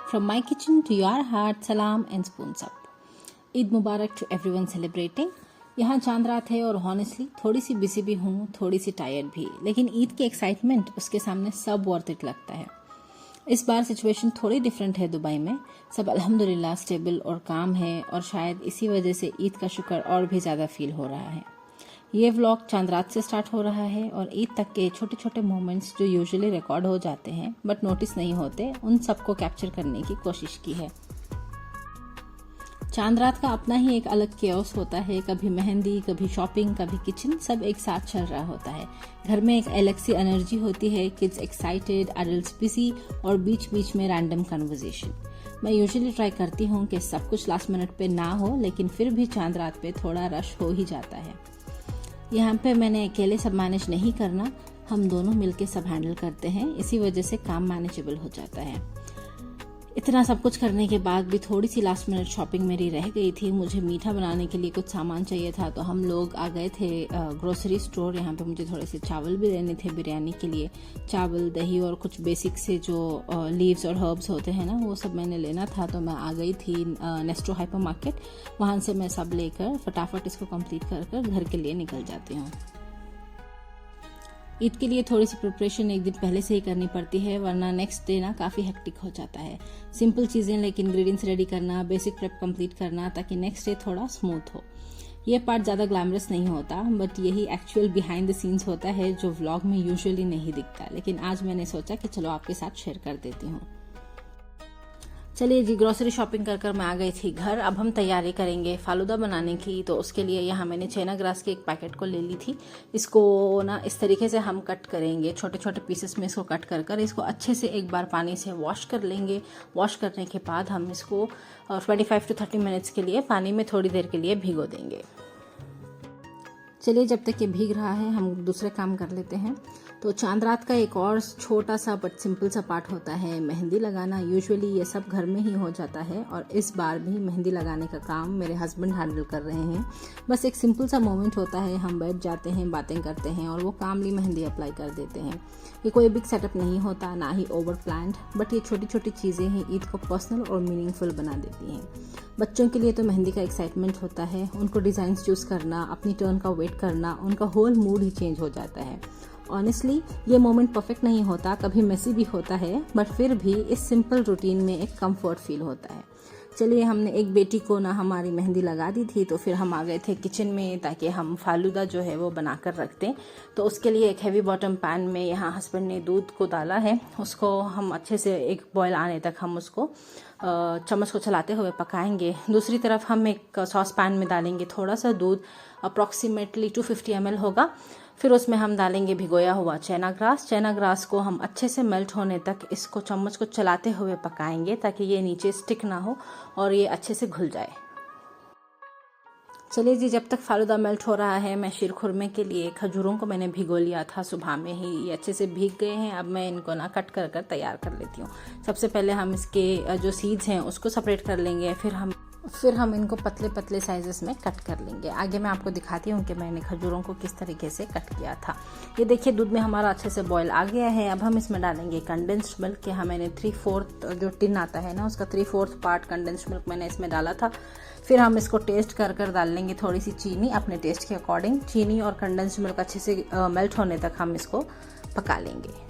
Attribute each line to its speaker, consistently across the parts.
Speaker 1: From my kitchen to your heart, salam and spoons up. Eid Mubarak to everyone celebrating. यहाँ चांद रात है और honestly थोड़ी सी बिजी भी हूँ, थोड़ी सी टायर्ड भी, लेकिन ईद की एक्साइटमेंट उसके सामने सब वर्थ इट लगता है। इस बार सिचुएशन थोड़ी डिफरेंट है दुबई में। सब अल्हम्दुलिल्लाह स्टेबल और काम है और शायद इसी वजह से ईद का शुक्र और भी ज़्यादा फील हो रहा है। ये व्लॉग चांद रात से स्टार्ट हो रहा है और ईद तक के छोटे छोटे मोमेंट्स जो यूजुअली रिकॉर्ड हो जाते हैं बट नोटिस नहीं होते, उन सबको कैप्चर करने की कोशिश की है। चांद रात का अपना ही एक अलग केओस होता है। कभी मेहंदी, कभी शॉपिंग, कभी किचन, सब एक साथ चल रहा होता है। घर में एक अलग सी एनर्जी होती है। किड्स एक्साइटेड, एडल्ट्स बिजी और बीच बीच में रैंडम कन्वर्सेशन। मैं यूजुअली ट्राई करती हूँ कि सब कुछ लास्ट मिनट पे ना हो, लेकिन फिर भी चांद रात पे थोड़ा रश हो ही जाता है। यहाँ पे मैंने अकेले सब मैनेज नहीं करना, हम दोनों मिलके सब हैंडल करते हैं। इसी वजह से काम मैनेजेबल हो जाता है। इतना सब कुछ करने के बाद भी थोड़ी सी लास्ट मिनट शॉपिंग मेरी रह गई थी। मुझे मीठा बनाने के लिए कुछ सामान चाहिए था, तो हम लोग आ गए थे ग्रोसरी स्टोर। यहाँ पे मुझे थोड़े से चावल भी लेने थे बिरयानी के लिए। चावल, दही और कुछ बेसिक से जो लीव्स और हर्ब्स होते हैं ना, वो सब मैंने लेना था। तो मैं आ गई थी नेस्टो हाइपर मार्केट। वहाँ से मैं सब लेकर फटाफट इसको कंप्लीट कर घर के लिए निकल जाती हूँ। ईद के लिए थोड़ी सी प्रिपरेशन एक दिन पहले से ही करनी पड़ती है, वरना नेक्स्ट डे ना काफ़ी हेक्टिक हो जाता है। सिंपल चीज़ें लेकिन इंग्रेडिएंट्स रेडी करना, बेसिक प्रेप कंप्लीट करना, ताकि नेक्स्ट डे थोड़ा स्मूथ हो। ये पार्ट ज़्यादा ग्लैमरस नहीं होता, बट यही एक्चुअल बिहाइंड द सीन्स होता है जो व्लॉग में यूजुअली नहीं दिखता। लेकिन आज मैंने सोचा कि चलो आपके साथ शेयर कर देती हूँ। चलिए जी, ग्रोसरी शॉपिंग कर मैं आ गई थी घर। अब हम तैयारी करेंगे फालूदा बनाने की। तो उसके लिए यहाँ मैंने चैना ग्रास के एक पैकेट को ले ली थी। इसको ना इस तरीके से हम कट करेंगे, छोटे छोटे पीसेस में इसको कट कर इसको अच्छे से एक बार पानी से वॉश कर लेंगे। वॉश करने के बाद हम इसको 25 to 30 मिनट्स के लिए पानी में थोड़ी देर के लिए भिगो देंगे। चलिए, जब तक ये भीग रहा है हम दूसरे काम कर लेते हैं। तो चांद रात का एक और छोटा सा बट सिंपल सा पार्ट होता है मेहंदी लगाना। यूजुअली ये सब घर में ही हो जाता है और इस बार भी मेहंदी लगाने का काम मेरे हस्बैंड हैंडल कर रहे हैं। बस एक सिंपल सा मोमेंट होता है, हम बैठ जाते हैं, बातें करते हैं और वो कामली मेहंदी अप्लाई कर देते हैं। ये कोई बिग सेटअप नहीं होता, ना ही ओवर प्लान्ड, बट ये छोटी छोटी चीज़ें ही ईद को पर्सनल और मीनिंगफुल बना देती हैं। बच्चों के लिए तो मेहंदी का एक्साइटमेंट होता है। उनको डिज़ाइंस चूज़ करना, अपनी टर्न का वेट करना, उनका होल मूड ही चेंज हो जाता है। ऑनेस्टली ये मोमेंट परफेक्ट नहीं होता, कभी मेसी भी होता है, बट फिर भी इस सिंपल रूटीन में एक कंफर्ट फील होता है। चलिए, हमने एक बेटी को ना हमारी मेहंदी लगा दी थी, तो फिर हम आ गए थे किचन में ताकि हम फालूदा जो है वो बनाकर रख दें। तो उसके लिए एक हैवी बॉटम पैन में यहाँ हस्बैंड ने दूध को डाला है। उसको हम अच्छे से एक बॉयल आने तक हम उसको चम्मच को चलाते हुए पकाएंगे। दूसरी तरफ हम एक सॉस पैन में डालेंगे थोड़ा सा दूध, अप्रॉक्सीमेटली 250 ml होगा। फिर उसमें हम डालेंगे भिगोया हुआ चैना ग्रास। चैना ग्रास को हम अच्छे से मेल्ट होने तक इसको चम्मच को चलाते हुए पकाएंगे ताकि ये नीचे स्टिक ना हो और ये अच्छे से घुल जाए। चलिए जी, जब तक फालूदा मेल्ट हो रहा है, मैं शीर खुरमे के लिए खजूरों को मैंने भिगो लिया था सुबह में ही। ये अच्छे से भीग गए हैं। अब मैं इनको ना कट कर तैयार कर लेती हूँ। सबसे पहले हम इसके जो सीड्स हैं उसको सेपरेट कर लेंगे, फिर हम इनको पतले पतले साइजेस में कट कर लेंगे। आगे मैं आपको दिखाती हूँ कि मैंने खजूरों को किस तरीके से कट किया था। ये देखिए, दूध में हमारा अच्छे से बॉयल आ गया है। अब हम इसमें डालेंगे कंडेंस्ड मिल्क। यहाँ मैंने 3/4 जो टिन आता है ना, उसका 3/4 पार्ट कंडेंस्ड मिल्क मैंने इसमें डाला था। फिर हम इसको टेस्ट कर डाल लेंगे थोड़ी सी चीनी अपने टेस्ट के अकॉर्डिंग। चीनी और कंडेंस्ड मिल्क अच्छे से मेल्ट होने तक हम इसको पका लेंगे।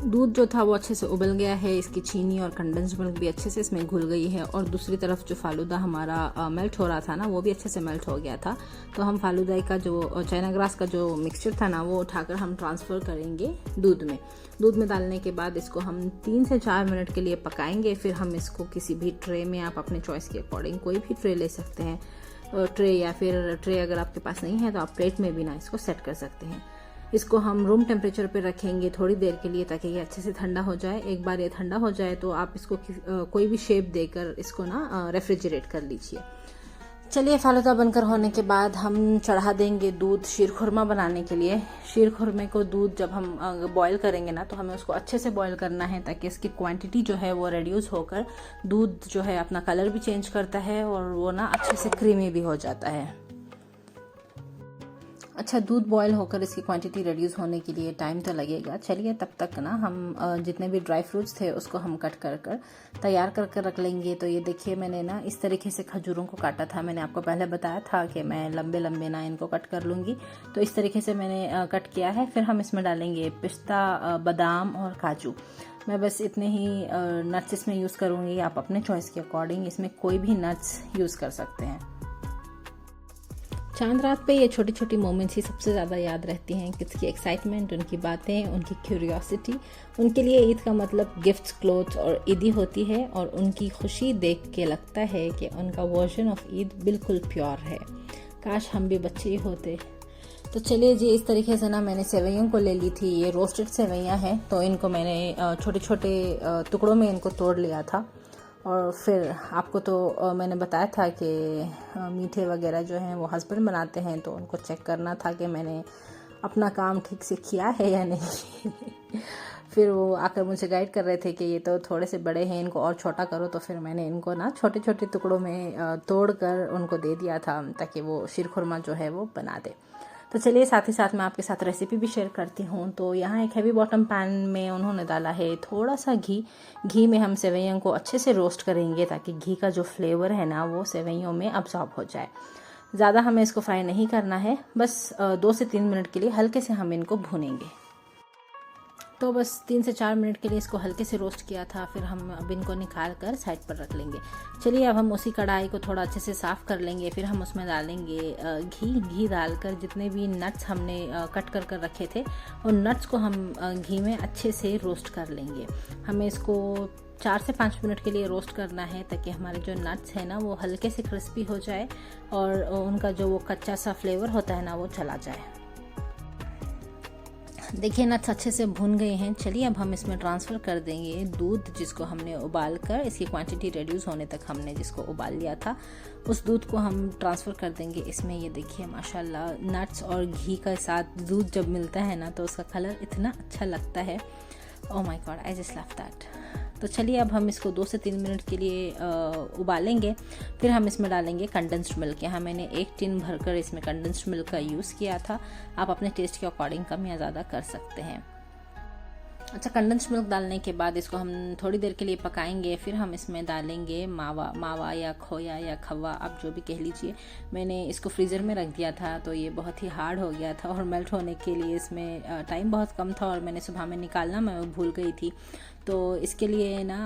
Speaker 1: दूध जो था वो अच्छे से उबल गया है, इसकी चीनी और कंडेंस्ड मिल्क भी अच्छे से इसमें घुल गई है और दूसरी तरफ जो फालूदा हमारा मेल्ट हो रहा था ना, वो भी अच्छे से मेल्ट हो गया था। तो हम फालूदा का जो चाइना ग्रास का जो मिक्सचर था ना, वो उठाकर हम ट्रांसफ़र करेंगे दूध में डालने के बाद इसको हम 3 से 4 मिनट के लिए पकाएंगे। फिर हम इसको किसी भी ट्रे में, आप अपने चॉइस के अकॉर्डिंग कोई भी ट्रे ले सकते हैं ट्रे, या फिर ट्रे अगर आपके पास नहीं है तो आप प्लेट में भी ना इसको सेट कर सकते हैं। इसको हम रूम टेम्परेचर पे रखेंगे थोड़ी देर के लिए ताकि ये अच्छे से ठंडा हो जाए। एक बार ये ठंडा हो जाए तो आप इसको कोई भी शेप देकर इसको ना रेफ्रिजरेट कर लीजिए। चलिए, फालूदा बनकर होने के बाद हम चढ़ा देंगे दूध शीर खुरमा बनाने के लिए। शीर खुरमे को दूध जब हम बॉईल करेंगे ना, तो हमें उसको अच्छे से बॉईल करना है ताकि इसकी क्वांटिटी जो है वो रिड्यूस होकर दूध जो है अपना कलर भी चेंज करता है और वो ना अच्छे से क्रीमी भी हो जाता है। अच्छा, दूध बॉयल होकर इसकी क्वांटिटी रिड्यूस होने के लिए टाइम तो लगेगा। चलिए तब तक ना हम जितने भी ड्राई फ्रूट्स थे उसको हम कट कर कर तैयार कर कर रख लेंगे। तो ये देखिए, मैंने ना इस तरीके से खजूरों को काटा था। मैंने आपको पहले बताया था कि मैं लंबे लंबे ना इनको कट कर लूँगी, तो इस तरीके से मैंने कट किया है। फिर हम इसमें डालेंगे पिस्ता, बादाम और काजू। मैं बस इतने ही नट्स इसमें यूज़ करूँगी। आप अपने चॉइस के अकॉर्डिंग इसमें कोई भी नट्स यूज़ कर सकते हैं। चांद रात पे ये छोटी छोटी मोमेंट्स ही सबसे ज़्यादा याद रहती हैं। किड्स की एक्साइटमेंट, उनकी बातें, उनकी क्यूरियोसिटी। उनके लिए ईद का मतलब गिफ्ट्स, क्लोथ्स और ईदी होती है, और उनकी खुशी देख के लगता है कि उनका वर्जन ऑफ ईद बिल्कुल प्योर है। काश हम भी बच्चे ही होते। तो चलिए जी, इस तरीके से ना मैंने सेवइयों को ले ली थी। ये रोस्टेड सेवइयाँ हैं, तो इनको मैंने छोटे छोटे टुकड़ों में इनको तोड़ लिया था। और फिर आपको तो मैंने बताया था कि मीठे वगैरह जो हैं वो हस्बैंड बनाते हैं, तो उनको चेक करना था कि मैंने अपना काम ठीक से किया है या नहीं। फिर वो आकर मुझे गाइड कर रहे थे कि ये तो थोड़े से बड़े हैं, इनको और छोटा करो। तो फिर मैंने इनको ना छोटे छोटे टुकड़ों में तोड़ कर उनको दे दिया था, ताकि वो शीरखुरमा जो है वो बना दे। तो चलिए, साथ ही साथ मैं आपके साथ रेसिपी भी शेयर करती हूँ। तो यहाँ एक हैवी बॉटम पैन में उन्होंने डाला है थोड़ा सा घी। घी में हम सेवइयों को अच्छे से रोस्ट करेंगे, ताकि घी का जो फ्लेवर है ना वो सेवइयों में अब्सॉर्ब हो जाए। ज़्यादा हमें इसको फ्राई नहीं करना है, बस 2 से 3 मिनट के लिए हल्के से हम इनको भूनेंगे। तो बस 3 से 4 मिनट के लिए इसको हल्के से रोस्ट किया था। फिर हम अब इनको निकाल कर साइड पर रख लेंगे। चलिए, अब हम उसी कढ़ाई को थोड़ा अच्छे से साफ़ कर लेंगे। फिर हम उसमें डालेंगे घी डालकर जितने भी नट्स हमने कट कर कर रखे थे, उन नट्स को हम घी में अच्छे से रोस्ट कर लेंगे। हमें इसको 4 से 5 मिनट के लिए रोस्ट करना है, ताकि हमारे जो नट्स हैं ना वो हल्के से क्रिस्पी हो जाए और उनका जो वो कच्चा सा फ्लेवर होता है ना वो चला जाए। देखिए, नट्स अच्छे से भून गए हैं। चलिए, अब हम इसमें ट्रांसफ़र कर देंगे दूध, जिसको हमने उबाल कर इसकी क्वांटिटी रिड्यूस होने तक हमने जिसको उबाल लिया था, उस दूध को हम ट्रांसफ़र कर देंगे इसमें। ये देखिए, माशाल्लाह नट्स और घी के साथ दूध जब मिलता है ना तो उसका कलर इतना अच्छा लगता है। Oh my God, I just love that. तो चलिए, अब हम इसको 2 से 3 मिनट के लिए उबालेंगे। फिर हम इसमें डालेंगे कंडेंस्ड मिल्क। यहाँ मैंने 1 टिन भरकर इसमें कंडेंस्ड मिल्क का यूज़ किया था। आप अपने टेस्ट के अकॉर्डिंग कम या ज़्यादा कर सकते हैं। अच्छा, कंडेंस्ड मिल्क डालने के बाद इसको हम थोड़ी देर के लिए पकाएंगे। फिर हम इसमें डालेंगे मावा या खोया या खवा, आप जो भी कह लीजिए। मैंने इसको फ्रीज़र में रख दिया था, तो ये बहुत ही हार्ड हो गया था और मेल्ट होने के लिए इसमें टाइम बहुत कम था, और मैंने सुबह में निकालना मैं भूल गई थी। तो इसके लिए ना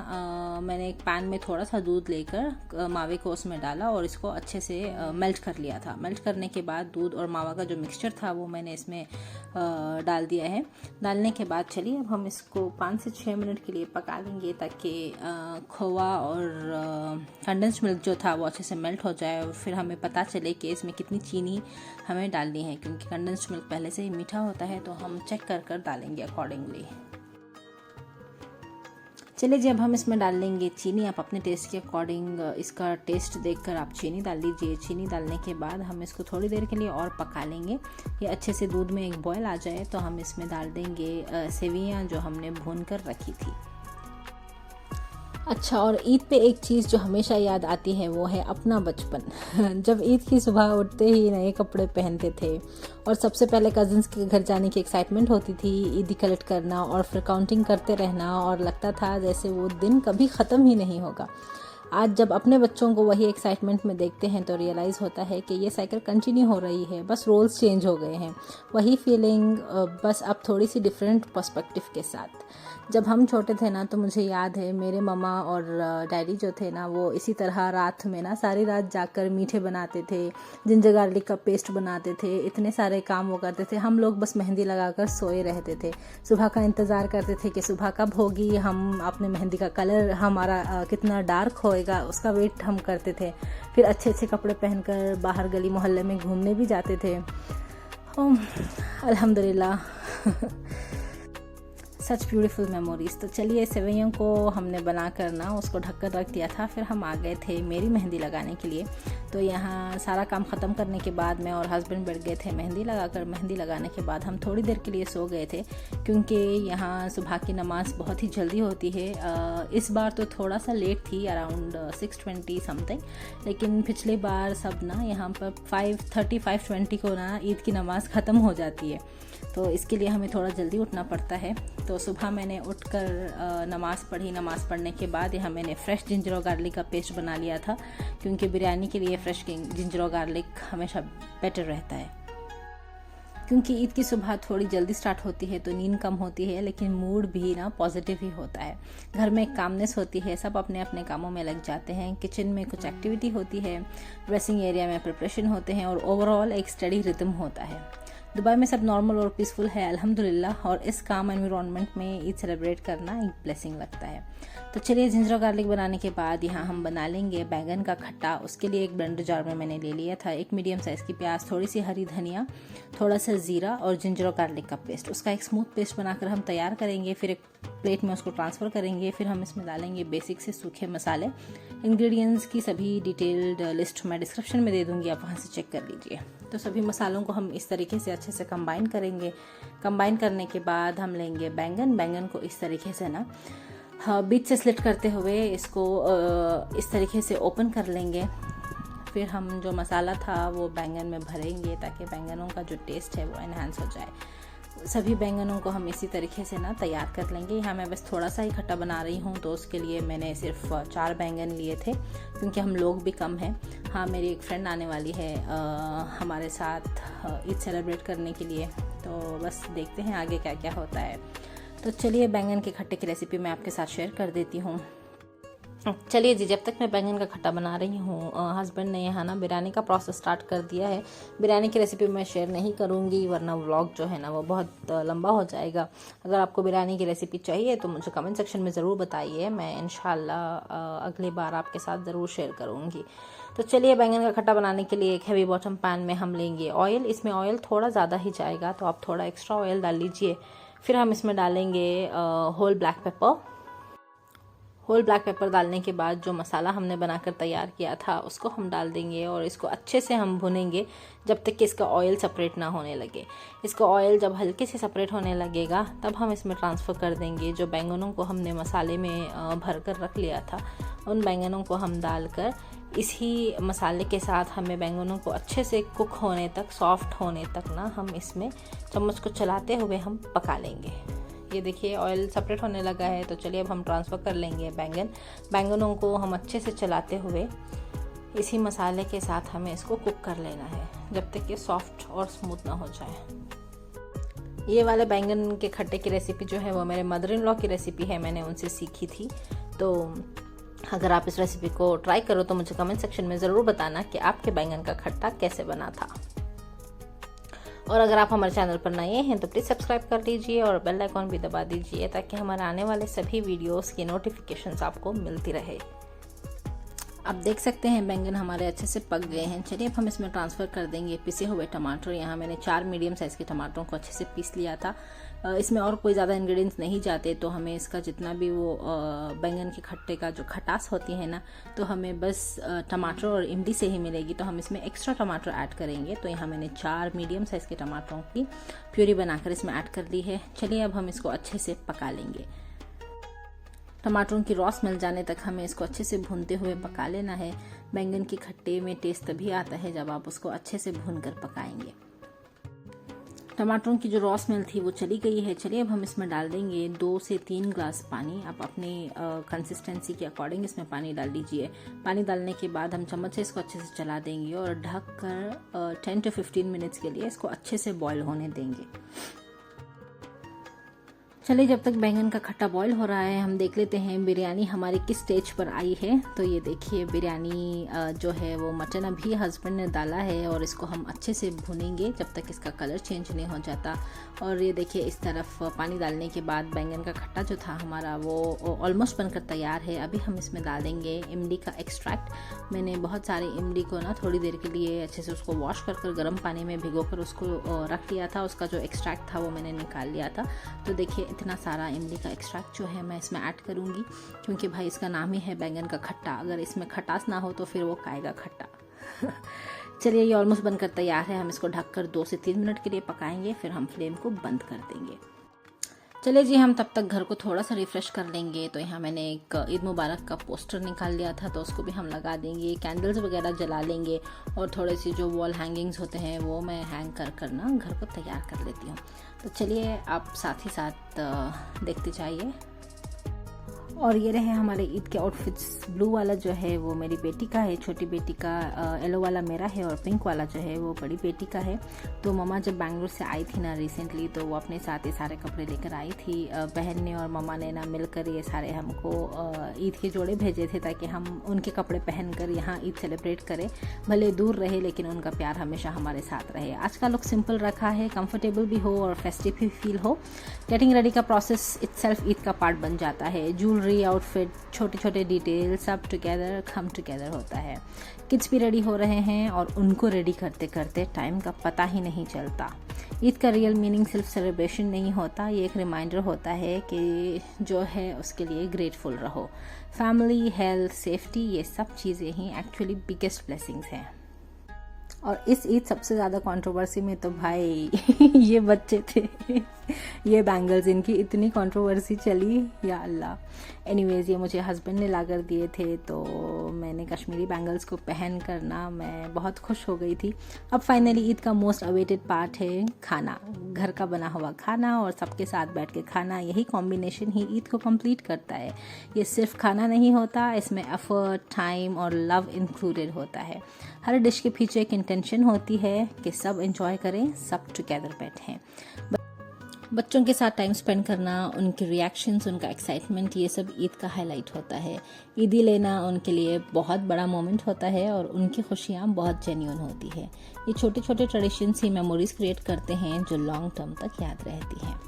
Speaker 1: मैंने एक पैन में थोड़ा सा दूध लेकर मावे को उसमें डाला और इसको अच्छे से मेल्ट कर लिया था। मेल्ट करने के बाद दूध और मावा का जो मिक्सचर था वो मैंने इसमें डाल दिया है। डालने के बाद चलिए, अब हम इसको 5 से 6 मिनट के लिए पका लेंगे, ताकि खोवा और कंडेंस्ड मिल्क जो था वो अच्छे से मेल्ट हो जाए। और फिर हमें पता चले कि इसमें कितनी चीनी हमें डालनी है, क्योंकि कंडेंस्ड मिल्क पहले से ही मीठा होता है, तो हम चेक कर कर डालेंगे अकॉर्डिंगली। चलिए जी, अब हम इसमें डाल लेंगे चीनी। आप अपने टेस्ट के अकॉर्डिंग इसका टेस्ट देखकर आप चीनी डाल लीजिए। चीनी डालने के बाद हम इसको थोड़ी देर के लिए और पका लेंगे। ये अच्छे से दूध में एक बॉयल आ जाए तो हम इसमें डाल देंगे सेवइयाँ जो हमने भून कर रखी थी। अच्छा, और ईद पे एक चीज़ जो हमेशा याद आती है वो है अपना बचपन। जब ईद की सुबह उठते ही नए कपड़े पहनते थे और सबसे पहले कज़न्स के घर जाने की एक्साइटमेंट होती थी, ईदी कलेक्ट करना और फिर काउंटिंग करते रहना, और लगता था जैसे वो दिन कभी ख़त्म ही नहीं होगा। आज जब अपने बच्चों को वही एक्साइटमेंट में देखते हैं तो रियलाइज़ होता है कि ये साइकिल कंटिन्यू हो रही है, बस रोल्स चेंज हो गए हैं। वही फीलिंग, बस अब थोड़ी सी डिफरेंट पर्सपेक्टिव के साथ। जब हम छोटे थे ना तो मुझे याद है मेरे मम्मा और डैडी जो थे ना वो इसी तरह रात में ना सारी रात जाकर मीठे बनाते थे, जिंजर गार्लिक का पेस्ट बनाते थे, इतने सारे काम वो करते थे। हम लोग बस मेहंदी लगाकर सोए रहते थे, सुबह का इंतज़ार करते थे कि सुबह कब होगी, हम अपने मेहंदी का कलर हमारा कितना डार्क होएगा उसका वेट हम करते थे। फिर अच्छे अच्छे कपड़े पहनकर बाहर गली मोहल्ले में घूमने भी जाते थे। अल्हम्दुलिल्लाह सच ब्यूटीफुल मेमोरीज। तो चलिए सेवइयों को हमने बना कर ना उसको ढककर रख दिया था, फिर हम आ गए थे मेरी मेहंदी लगाने के लिए। तो यहाँ सारा काम ख़त्म करने के बाद मैं और हस्बैंड बैठ गए थे मेहंदी लगाकर। मेहंदी लगाने के बाद हम थोड़ी देर के लिए सो गए थे, क्योंकि यहाँ सुबह की नमाज़ बहुत ही जल्दी होती है। इस बार तो थोड़ा सा लेट थी, अराउंड 6:20 समथिंग, लेकिन पिछले बार सब ना यहाँ पर 5:30 5:20 को ना ईद की नमाज़ ख़त्म हो जाती है, तो इसके लिए हमें थोड़ा जल्दी उठना पड़ता है। तो सुबह मैंने उठकर नमाज़ पढ़ी। नमाज़ पढ़ने के बाद यहाँ मैंने फ्रेश जिंजर और गार्लिक का पेस्ट बना लिया था, क्योंकि बिरयानी के लिए फ्रेश जिंजर और गार्लिक हमेशा बेटर रहता है। क्योंकि ईद की सुबह थोड़ी जल्दी स्टार्ट होती है तो नींद कम होती है, लेकिन मूड भी ना पॉजिटिव ही होता है। घर में एक कामनेस होती है, सब अपने अपने कामों में लग जाते हैं। किचन में कुछ एक्टिविटी होती है, ड्रेसिंग एरिया में प्रिपरेशन होते हैं, और ओवरऑल एक स्टडी रिदम होता है। दुबई में सब नॉर्मल और पीसफुल है अल्हम्दुलिल्लाह, और इस काम एनवायरनमेंट में ईद सेलिब्रेट करना एक ब्लेसिंग लगता है। तो चलिए जिंजर गार्लिक बनाने के बाद यहाँ हम बना लेंगे बैंगन का खट्टा। उसके लिए एक ब्लेंडर जार में मैंने ले लिया था एक मीडियम साइज़ की प्याज, थोड़ी सी हरी धनिया, थोड़ा सा ज़ीरा और जिंजर गार्लिक का पेस्ट। उसका एक स्मूथ पेस्ट बनाकर हम तैयार करेंगे। फिर एक प्लेट में उसको ट्रांसफ़र करेंगे। फिर हम इसमें डालेंगे बेसिक से सूखे मसाले। इंग्रेडिएंट्स की सभी डिटेल्ड लिस्ट मैं डिस्क्रिप्शन में दे दूँगी, आप वहाँ से चेक कर लीजिए। तो सभी मसालों को हम इस तरीके से अच्छे से कंबाइन करेंगे। कंबाइन करने के बाद हम लेंगे बैंगन को इस तरीके से ना बीच से स्लिट करते हुए इसको इस तरीके से ओपन कर लेंगे। फिर हम जो मसाला था वो बैंगन में भरेंगे, ताकि बैंगनों का जो टेस्ट है वो एनहांस हो जाए। सभी बैंगनों को हम इसी तरीके से ना तैयार कर लेंगे। यहाँ मैं बस थोड़ा सा ही खट्टा बना रही हूँ, तो उसके लिए मैंने सिर्फ 4 बैंगन लिए थे, क्योंकि हम लोग भी कम हैं। हाँ, मेरी एक फ्रेंड आने वाली है हमारे साथ ईद सेलिब्रेट करने के लिए, तो बस देखते हैं आगे क्या क्या होता है। तो चलिए बैंगन के खट्टे की रेसिपी मैं आपके साथ शेयर कर देती हूँ। चलिए जी, जब तक मैं बैंगन का खट्टा बना रही हूँ, हस्बैंड ने यहाँ ना बिरयानी का प्रोसेस स्टार्ट कर दिया है। बिरयानी की रेसिपी मैं शेयर नहीं करूँगी, वरना व्लॉग जो है ना वो बहुत लंबा हो जाएगा। अगर आपको बिरयानी की रेसिपी चाहिए तो मुझे कमेंट सेक्शन में ज़रूर बताइए, मैं इंशाल्लाह अगली बार आपके साथ ज़रूर शेयर करूँगी। तो चलिए बैंगन का खट्टा बनाने के लिए एक हैवी बॉटम पैन में हम लेंगे ऑयल। इसमें ऑयल थोड़ा ज़्यादा ही जाएगा, तो आप थोड़ा एक्स्ट्रा ऑयल डाल लीजिए। फिर हम इसमें डालेंगे whole black pepper. Whole black pepper डालने के बाद जो मसाला हमने बनाकर तैयार किया था उसको हम डाल देंगे, और इसको अच्छे से हम भुनेंगे जब तक कि इसका ऑयल सेपरेट ना होने लगे। इसका ऑयल जब हल्के से सेपरेट होने लगेगा तब हम इसमें ट्रांसफ़र कर देंगे जो बैंगनों को हमने मसाले में भर कर रख लिया था। उन बैंगनों को हम डालकर इसी मसाले के साथ हमें बैंगनों को अच्छे से कुक होने तक, सॉफ्ट होने तक ना हम इसमें चम्मच को चलाते हुए हम पका लेंगे। ये देखिए ऑयल सेपरेट होने लगा है, तो चलिए अब हम ट्रांसफ़र कर लेंगे बैंगनों को हम अच्छे से चलाते हुए इसी मसाले के साथ हमें इसको कुक कर लेना है जब तक ये सॉफ्ट और स्मूथ ना हो जाए। ये वाले बैंगन के खट्टे की रेसिपी जो है वो मेरे मदर इन लॉ की रेसिपी है, मैंने उनसे सीखी थी। तो अगर आप इस रेसिपी को ट्राई करो तो मुझे कमेंट सेक्शन में ज़रूर बताना कि आपके बैंगन का खट्टा कैसे बना था। और अगर आप हमारे चैनल पर नए हैं तो प्लीज़ सब्सक्राइब कर लीजिए और बेल आइकॉन भी दबा दीजिए, ताकि हमारे आने वाले सभी वीडियोस की नोटिफिकेशंस आपको मिलती रहे। आप देख सकते हैं बैंगन हमारे अच्छे से पक गए हैं। चलिए अब हम इसमें ट्रांसफ़र कर देंगे पिसे हुए टमाटर। यहाँ मैंने 4 मीडियम साइज़ के टमाटरों को अच्छे से पीस लिया था। इसमें और कोई ज़्यादा इंग्रेडिएंट्स नहीं जाते, तो हमें इसका जितना भी वो बैंगन के खट्टे का जो खटास होती है ना, तो हमें बस टमाटर और इमली से ही मिलेगी। तो हम इसमें एक्स्ट्रा टमाटर ऐड करेंगे। तो यहाँ मैंने 4 मीडियम साइज़ के टमाटरों की प्यूरी बनाकर इसमें ऐड कर ली है। चलिए अब हम इसको अच्छे से पका लेंगे। टमाटरों की रॉस मिल जाने तक हमें इसको अच्छे से भूनते हुए पका लेना है। बैंगन की खट्टे में टेस्ट तभी आता है जब आप उसको अच्छे से भून कर पकाएंगे। टमाटरों की जो रॉस मिल थी वो चली गई है। चलिए अब हम इसमें डाल देंगे 2 से 3 ग्लास पानी। आप अपने कंसिस्टेंसी के अकॉर्डिंग इसमें पानी डाल दीजिए। पानी डालने के बाद हम चम्मच से इसको अच्छे से चला देंगे और ढक कर 10 to 15 मिनट्स के लिए इसको अच्छे से बॉईल होने देंगे। चलिए जब तक बैंगन का खट्टा बॉईल हो रहा है हम देख लेते हैं बिरयानी हमारी किस स्टेज पर आई है। तो ये देखिए बिरयानी जो है वो मटन अभी हस्बैंड ने डाला है, और इसको हम अच्छे से भुनेंगे जब तक इसका कलर चेंज नहीं हो जाता। और ये देखिए इस तरफ पानी डालने के बाद बैंगन का खट्टा जो था हमारा वो ऑलमोस्ट बनकर तैयार है। अभी हम इसमें डाल देंगे इमली का एक्सट्रैक्ट। मैंने बहुत सारे इमली को ना थोड़ी देर के लिए अच्छे से उसको वॉश कर गर्म पानी में भिगो कर उसको रख लिया था। उसका जो एक्सट्रैक्ट था वो मैंने निकाल लिया था। तो देखिए इतना सारा इमली का एक्सट्रैक्ट जो है मैं इसमें ऐड करूँगी, क्योंकि भाई इसका नाम ही है बैंगन का खट्टा। अगर इसमें खटास ना हो तो फिर वो खाएगा खट्टा। चलिए ये ऑलमोस्ट बनकर तैयार है। हम इसको ढककर 2 से 3 मिनट के लिए पकाएंगे, फिर हम फ्लेम को बंद कर देंगे। चलिए जी, हम तब तक घर को थोड़ा सा रिफ़्रेश कर लेंगे। तो यहाँ मैंने एक ईद मुबारक का पोस्टर निकाल लिया था, तो उसको भी हम लगा देंगे। कैंडल्स वगैरह जला लेंगे और थोड़े सी जो वॉल हैंगिंग्स होते हैं वो मैं हैंग कर ना घर को तैयार कर लेती हूँ। तो चलिए आप साथ ही साथ देखते जाइए। और ये रहे हमारे ईद के आउटफिट्स। ब्लू वाला जो है वो मेरी बेटी का है, छोटी बेटी का। येलो वाला मेरा है और पिंक वाला जो है वो बड़ी बेटी का है। तो मम्मा जब बैंगलोर से आई थी ना रिसेंटली, तो वो अपने साथ ये सारे कपड़े लेकर आई थी। बहन ने और मम्मा ने ना मिलकर ये सारे हमको ईद के जोड़े भेजे थे, ताकि हम उनके कपड़े पहनकर यहाँ ईद सेलिब्रेट करें। भले दूर रहे लेकिन उनका प्यार हमेशा हमारे साथ रहे। आज का लुक सिंपल रखा है, कंफर्टेबल भी हो और फेस्टिव भी फील हो। गेटिंग रेडी का प्रोसेस इटसेल्फ ईद का पार्ट बन जाता है। ज्वेलरी, आउटफिट, छोटे छोटे डिटेल सब टुगेदर कम टुगेदर होता है। किड्स भी रेडी हो रहे हैं और उनको रेडी करते करते टाइम का पता ही नहीं चलता। ईद का रियल मीनिंग सिर्फ सेलिब्रेशन नहीं होता, ये एक रिमाइंडर होता है कि जो है उसके लिए ग्रेटफुल रहो। फैमिली, हेल्थ, सेफ्टी, ये सब चीज़ें ही एक्चुअली बिगेस्ट ब्लेसिंग्स हैं। और इस ईद सबसे ज़्यादा कंट्रोवर्सी में तो भाई ये बच्चे थे। ये बैंगल्स, इनकी इतनी कंट्रोवर्सी चली, या अल्लाह। एनीवेज, ये मुझे हस्बैंड ने ला कर दिए थे, तो मैंने कश्मीरी बैंगल्स को पहन कर ना मैं बहुत खुश हो गई थी। अब फाइनली ईद का मोस्ट अवेटेड पार्ट है खाना। घर का बना हुआ खाना और सबके साथ बैठ के खाना, यही कॉम्बिनेशन ही ईद को कंप्लीट करता है। ये सिर्फ खाना नहीं होता, इसमें एफर्ट, टाइम और लव इंक्लूडेड होता है। हर डिश के पीछे एक इंटेंशन होती है कि सब एंजॉय करें, सब टुगेदर बैठें। बच्चों के साथ टाइम स्पेंड करना, उनके रिएक्शंस, उनका एक्साइटमेंट, ये सब ईद का हाईलाइट होता है। ईदी लेना उनके लिए बहुत बड़ा मोमेंट होता है और उनकी खुशियाँ बहुत जेन्युइन होती है। ये छोटे छोटे ट्रेडिशंस ही मेमोरीज क्रिएट करते हैं जो लॉन्ग टर्म तक याद रहती हैं।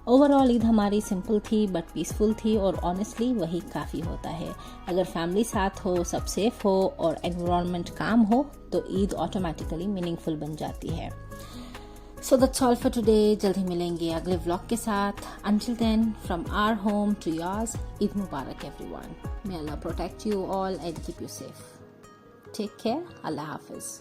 Speaker 1: ओवरऑल ईद हमारी सिंपल थी बट पीसफुल थी, और ऑनेस्टली वही काफ़ी होता है। अगर फैमिली साथ हो, सब सेफ हो और एनवायरनमेंट काम हो, तो ईद ऑटोमेटिकली मीनिंगफुल बन जाती है। So that's all for today. जल्द ही मिलेंगे अगले व्लॉग के साथ. Until then, from our home to yours, Eid Mubarak everyone. May Allah protect you all and keep you safe. Take care. Allah Hafiz.